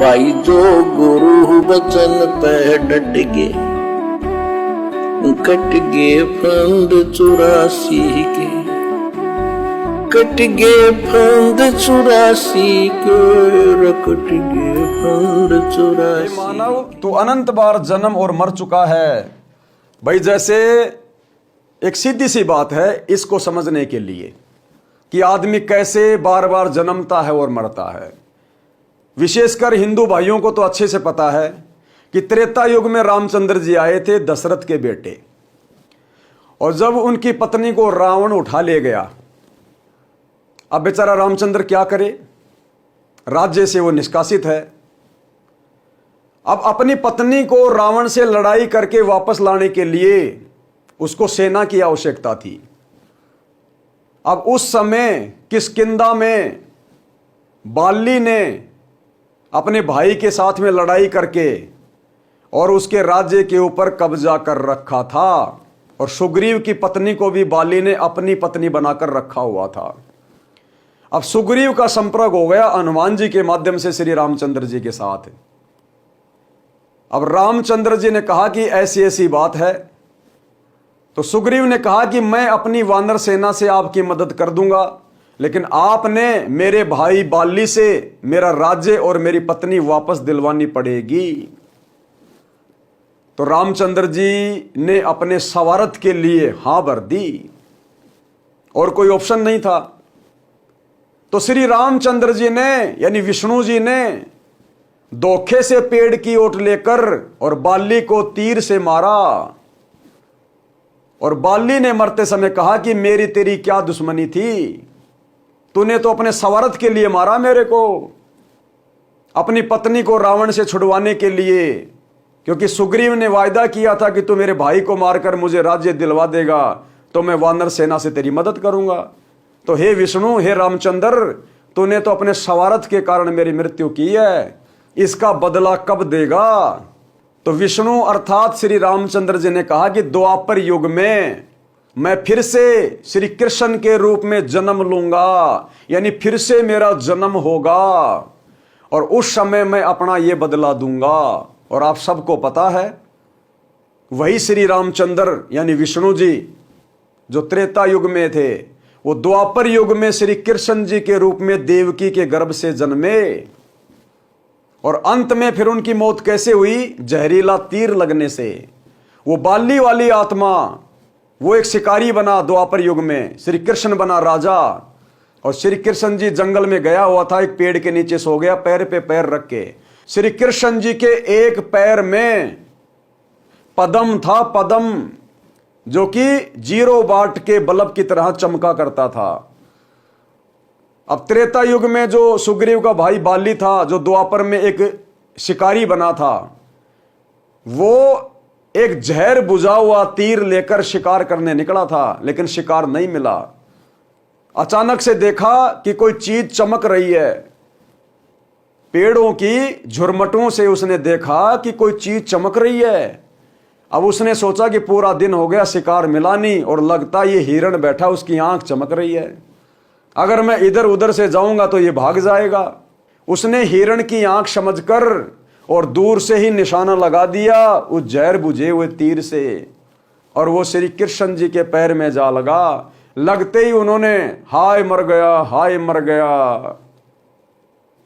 भाई जो गुरु बचन पे डट गे, कट गे फंद 84 के, कट गे फंद 84 के, कट गे फंद 84। मानव तो अनंत बार जन्म और मर चुका है। भाई जैसे एक सीधी सी बात है इसको समझने के लिए कि आदमी कैसे बार बार जन्मता है और मरता है। विशेषकर हिंदू भाइयों को तो अच्छे से पता है कि त्रेता युग में रामचंद्र जी आए थे दशरथ के बेटे, और जब उनकी पत्नी को रावण उठा ले गया, अब बेचारा रामचंद्र क्या करे, राज्य से वो निष्कासित है। अब अपनी पत्नी को रावण से लड़ाई करके वापस लाने के लिए उसको सेना की आवश्यकता थी। अब उस समय किष्किंधा में बाली ने अपने भाई के साथ में लड़ाई करके और उसके राज्य के ऊपर कब्जा कर रखा था, और सुग्रीव की पत्नी को भी बाली ने अपनी पत्नी बनाकर रखा हुआ था। अब सुग्रीव का संपर्क हो गया हनुमान जी के माध्यम से श्री रामचंद्र जी के साथ। अब रामचंद्र जी ने कहा कि ऐसी ऐसी बात है, तो सुग्रीव ने कहा कि मैं अपनी वानर सेना से आपकी मदद कर दूंगा, लेकिन आपने मेरे भाई बाली से मेरा राज्य और मेरी पत्नी वापस दिलवानी पड़ेगी। तो रामचंद्र जी ने अपने स्वार्थ के लिए हां भर दी और कोई ऑप्शन नहीं था। तो श्री रामचंद्र जी ने यानी विष्णु जी ने धोखे से पेड़ की ओट लेकर और बाली को तीर से मारा, और बाली ने मरते समय कहा कि मेरी तेरी क्या दुश्मनी थी, तूने तो अपने स्वार्थ के लिए मारा मेरे को, अपनी पत्नी को रावण से छुड़वाने के लिए, क्योंकि सुग्रीव ने वायदा किया था कि तू मेरे भाई को मारकर मुझे राज्य दिलवा देगा तो मैं वानर सेना से तेरी मदद करूंगा। तो हे विष्णु, हे रामचंद्र, तूने तो अपने स्वार्थ के कारण मेरी मृत्यु की है, इसका बदला कब देगा। तो विष्णु अर्थात श्री रामचंद्र जी ने कहा कि द्वापर युग में मैं फिर से श्री कृष्ण के रूप में जन्म लूंगा, यानी फिर से मेरा जन्म होगा, और उस समय मैं अपना ये बदला दूंगा। और आप सबको पता है वही श्री रामचंद्र यानी विष्णु जी जो त्रेता युग में थे, वो द्वापर युग में श्री कृष्ण जी के रूप में देवकी के गर्भ से जन्मे, और अंत में फिर उनकी मौत कैसे हुई, जहरीला तीर लगने से। वो बाली वाली आत्मा, वो एक शिकारी बना द्वापर युग में, श्री कृष्ण बना राजा, और श्री कृष्ण जी जंगल में गया हुआ था, एक पेड़ के नीचे सो गया पैर पे पैर रख के। श्री कृष्ण जी के एक पैर में पद्म था, पद्म, जो कि 0 वाट के बल्ब की तरह चमका करता था। अब त्रेता युग में जो सुग्रीव का भाई बाली था, जो द्वापर में एक शिकारी बना था, वो एक जहर बुझा हुआ तीर लेकर शिकार करने निकला था, लेकिन शिकार नहीं मिला। अचानक से देखा कि कोई चीज चमक रही है, पेड़ों की झुरमटों से उसने देखा कि कोई चीज चमक रही है। अब उसने सोचा कि पूरा दिन हो गया शिकार मिला नहीं, और लगता ये हिरण बैठा उसकी आंख चमक रही है, अगर मैं इधर उधर से जाऊंगा तो ये भाग जाएगा। उसने हिरण की आंख समझकर और दूर से ही निशाना लगा दिया उस जहर बुझे हुए तीर से, और वो श्री कृष्ण जी के पैर में जा लगा। लगते ही उन्होंने हाय मर गया, हाय मर गया,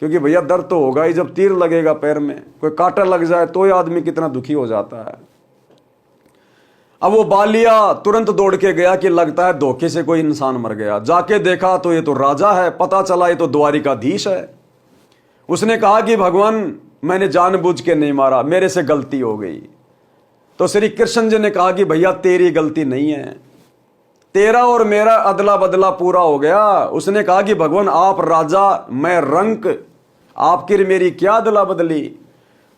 क्योंकि भैया दर्द तो होगा ही जब तीर लगेगा पैर में, कोई कांटा लग जाए तो ही आदमी कितना दुखी हो जाता है। अब वो बालिया तुरंत दौड़ के गया कि लगता है धोखे से कोई इंसान मर गया। जाके देखा तो ये तो राजा है, पता चला ये तो द्वारिकाधीश है। उसने कहा कि भगवान मैंने जानबूझ के नहीं मारा, मेरे से गलती हो गई। तो श्री कृष्ण जी ने कहा कि भैया तेरी गलती नहीं है, तेरा और मेरा अदला बदला पूरा हो गया। उसने कहा कि भगवान आप राजा, मैं रंक, आपकी मेरी क्या अदला बदली।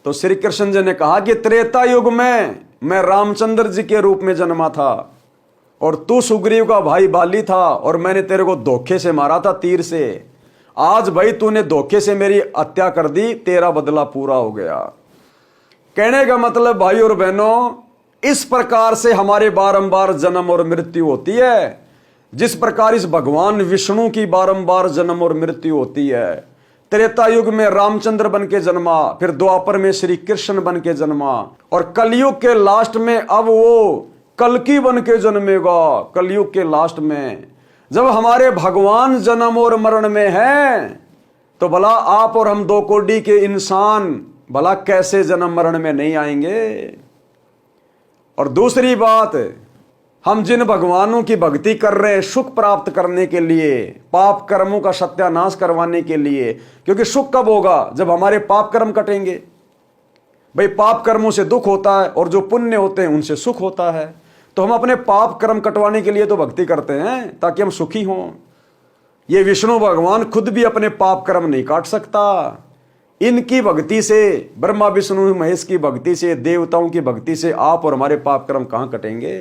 तो श्री कृष्ण जी ने कहा कि त्रेता युग में मैं रामचंद्र जी के रूप में जन्मा था, और तू सुग्रीव का भाई बाली था, और मैंने तेरे को धोखे से मारा था तीर से। आज भाई तूने धोखे से मेरी हत्या कर दी, तेरा बदला पूरा हो गया। कहने का मतलब भाई और बहनों, इस प्रकार से हमारे बारंबार जन्म और मृत्यु होती है। जिस प्रकार इस भगवान विष्णु की बारंबार जन्म और मृत्यु होती है, त्रेता युग में रामचंद्र बन के जन्मा, फिर द्वापर में श्री कृष्ण बन के जन्मा, और कलयुग के लास्ट में अब वो कल्कि बन के जन्मेगा। कलयुग के लास्ट में जब हमारे भगवान जन्म और मरण में हैं, तो भला आप और हम 2 कोड़ी के इंसान भला कैसे जन्म मरण में नहीं आएंगे। और दूसरी बात, हम जिन भगवानों की भक्ति कर रहे हैं सुख प्राप्त करने के लिए, पाप कर्मों का सत्यानाश करवाने के लिए, क्योंकि सुख कब होगा, जब हमारे पाप कर्म कटेंगे। भाई पाप कर्मों से दुख होता है और जो पुण्य होते हैं उनसे सुख होता है। तो हम अपने पाप कर्म कटवाने के लिए तो भक्ति करते हैं ताकि हम सुखी हों। ये विष्णु भगवान खुद भी अपने पाप कर्म नहीं काट सकता। इनकी भक्ति से, ब्रह्मा विष्णु महेश की भक्ति से, देवताओं की भक्ति से आप और हमारे पाप कर्म कहां कटेंगे।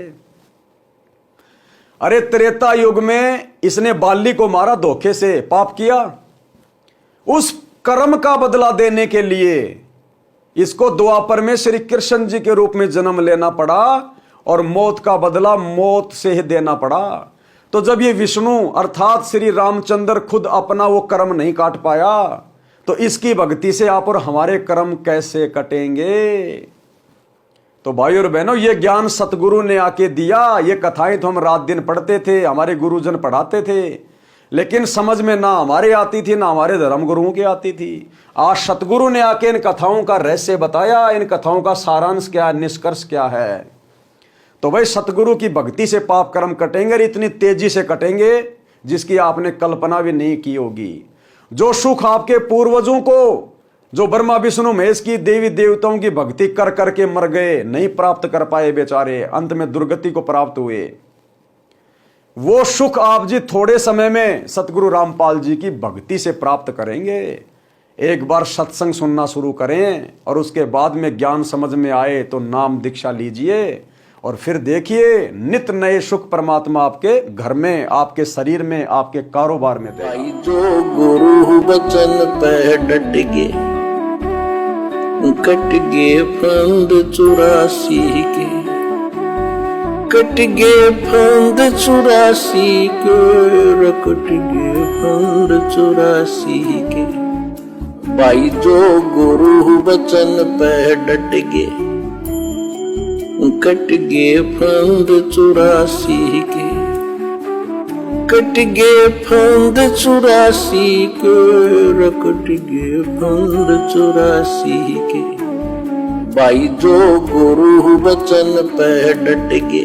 अरे त्रेता युग में इसने बाली को मारा, धोखे से पाप किया, उस कर्म का बदला देने के लिए इसको द्वापर में श्री कृष्ण जी के रूप में जन्म लेना पड़ा और मौत का बदला मौत से ही देना पड़ा। तो जब ये विष्णु अर्थात श्री रामचंद्र खुद अपना वो कर्म नहीं काट पाया, तो इसकी भक्ति से आप और हमारे कर्म कैसे कटेंगे। तो भाई और बहनों, ये ज्ञान सतगुरु ने आके दिया। ये कथाएं तो हम रात दिन पढ़ते थे, हमारे गुरुजन पढ़ाते थे, लेकिन समझ में ना हमारे आती थी ना हमारे धर्म गुरुओं की आती थी। आज सतगुरु ने आके इन कथाओं का रहस्य बताया, इन कथाओं का सारांश क्या, निष्कर्ष क्या है। तो भाई सतगुरु की भक्ति से पाप कर्म कटेंगे, इतनी तेजी से कटेंगे जिसकी आपने कल्पना भी नहीं की होगी। जो सुख आपके पूर्वजों को, जो ब्रह्मा विष्णु महेश की देवी देवताओं की भक्ति कर करके मर गए, नहीं प्राप्त कर पाए बेचारे, अंत में दुर्गति को प्राप्त हुए, वो सुख आप जी थोड़े समय में सतगुरु रामपाल जी की भक्ति से प्राप्त करेंगे। एक बार सत्संग सुनना शुरू करें और उसके बाद में ज्ञान समझ में आए तो नाम दीक्षा लीजिए और फिर देखिए नित नए सुख परमात्मा आपके घर में, आपके शरीर में, आपके कारोबार में देगा। भाई जो गुरु बचन पे डट गे, कट गे फंद 84 के, कट गे फंद 84 के, कट गे फंद 84 के। भाई जो गुरु बचन पे डट गे, कट गे फंद 84 के, कट गे फंद 84 के, कट गे फंद 84 के। भाई जो गुरु बचन पे डट गे,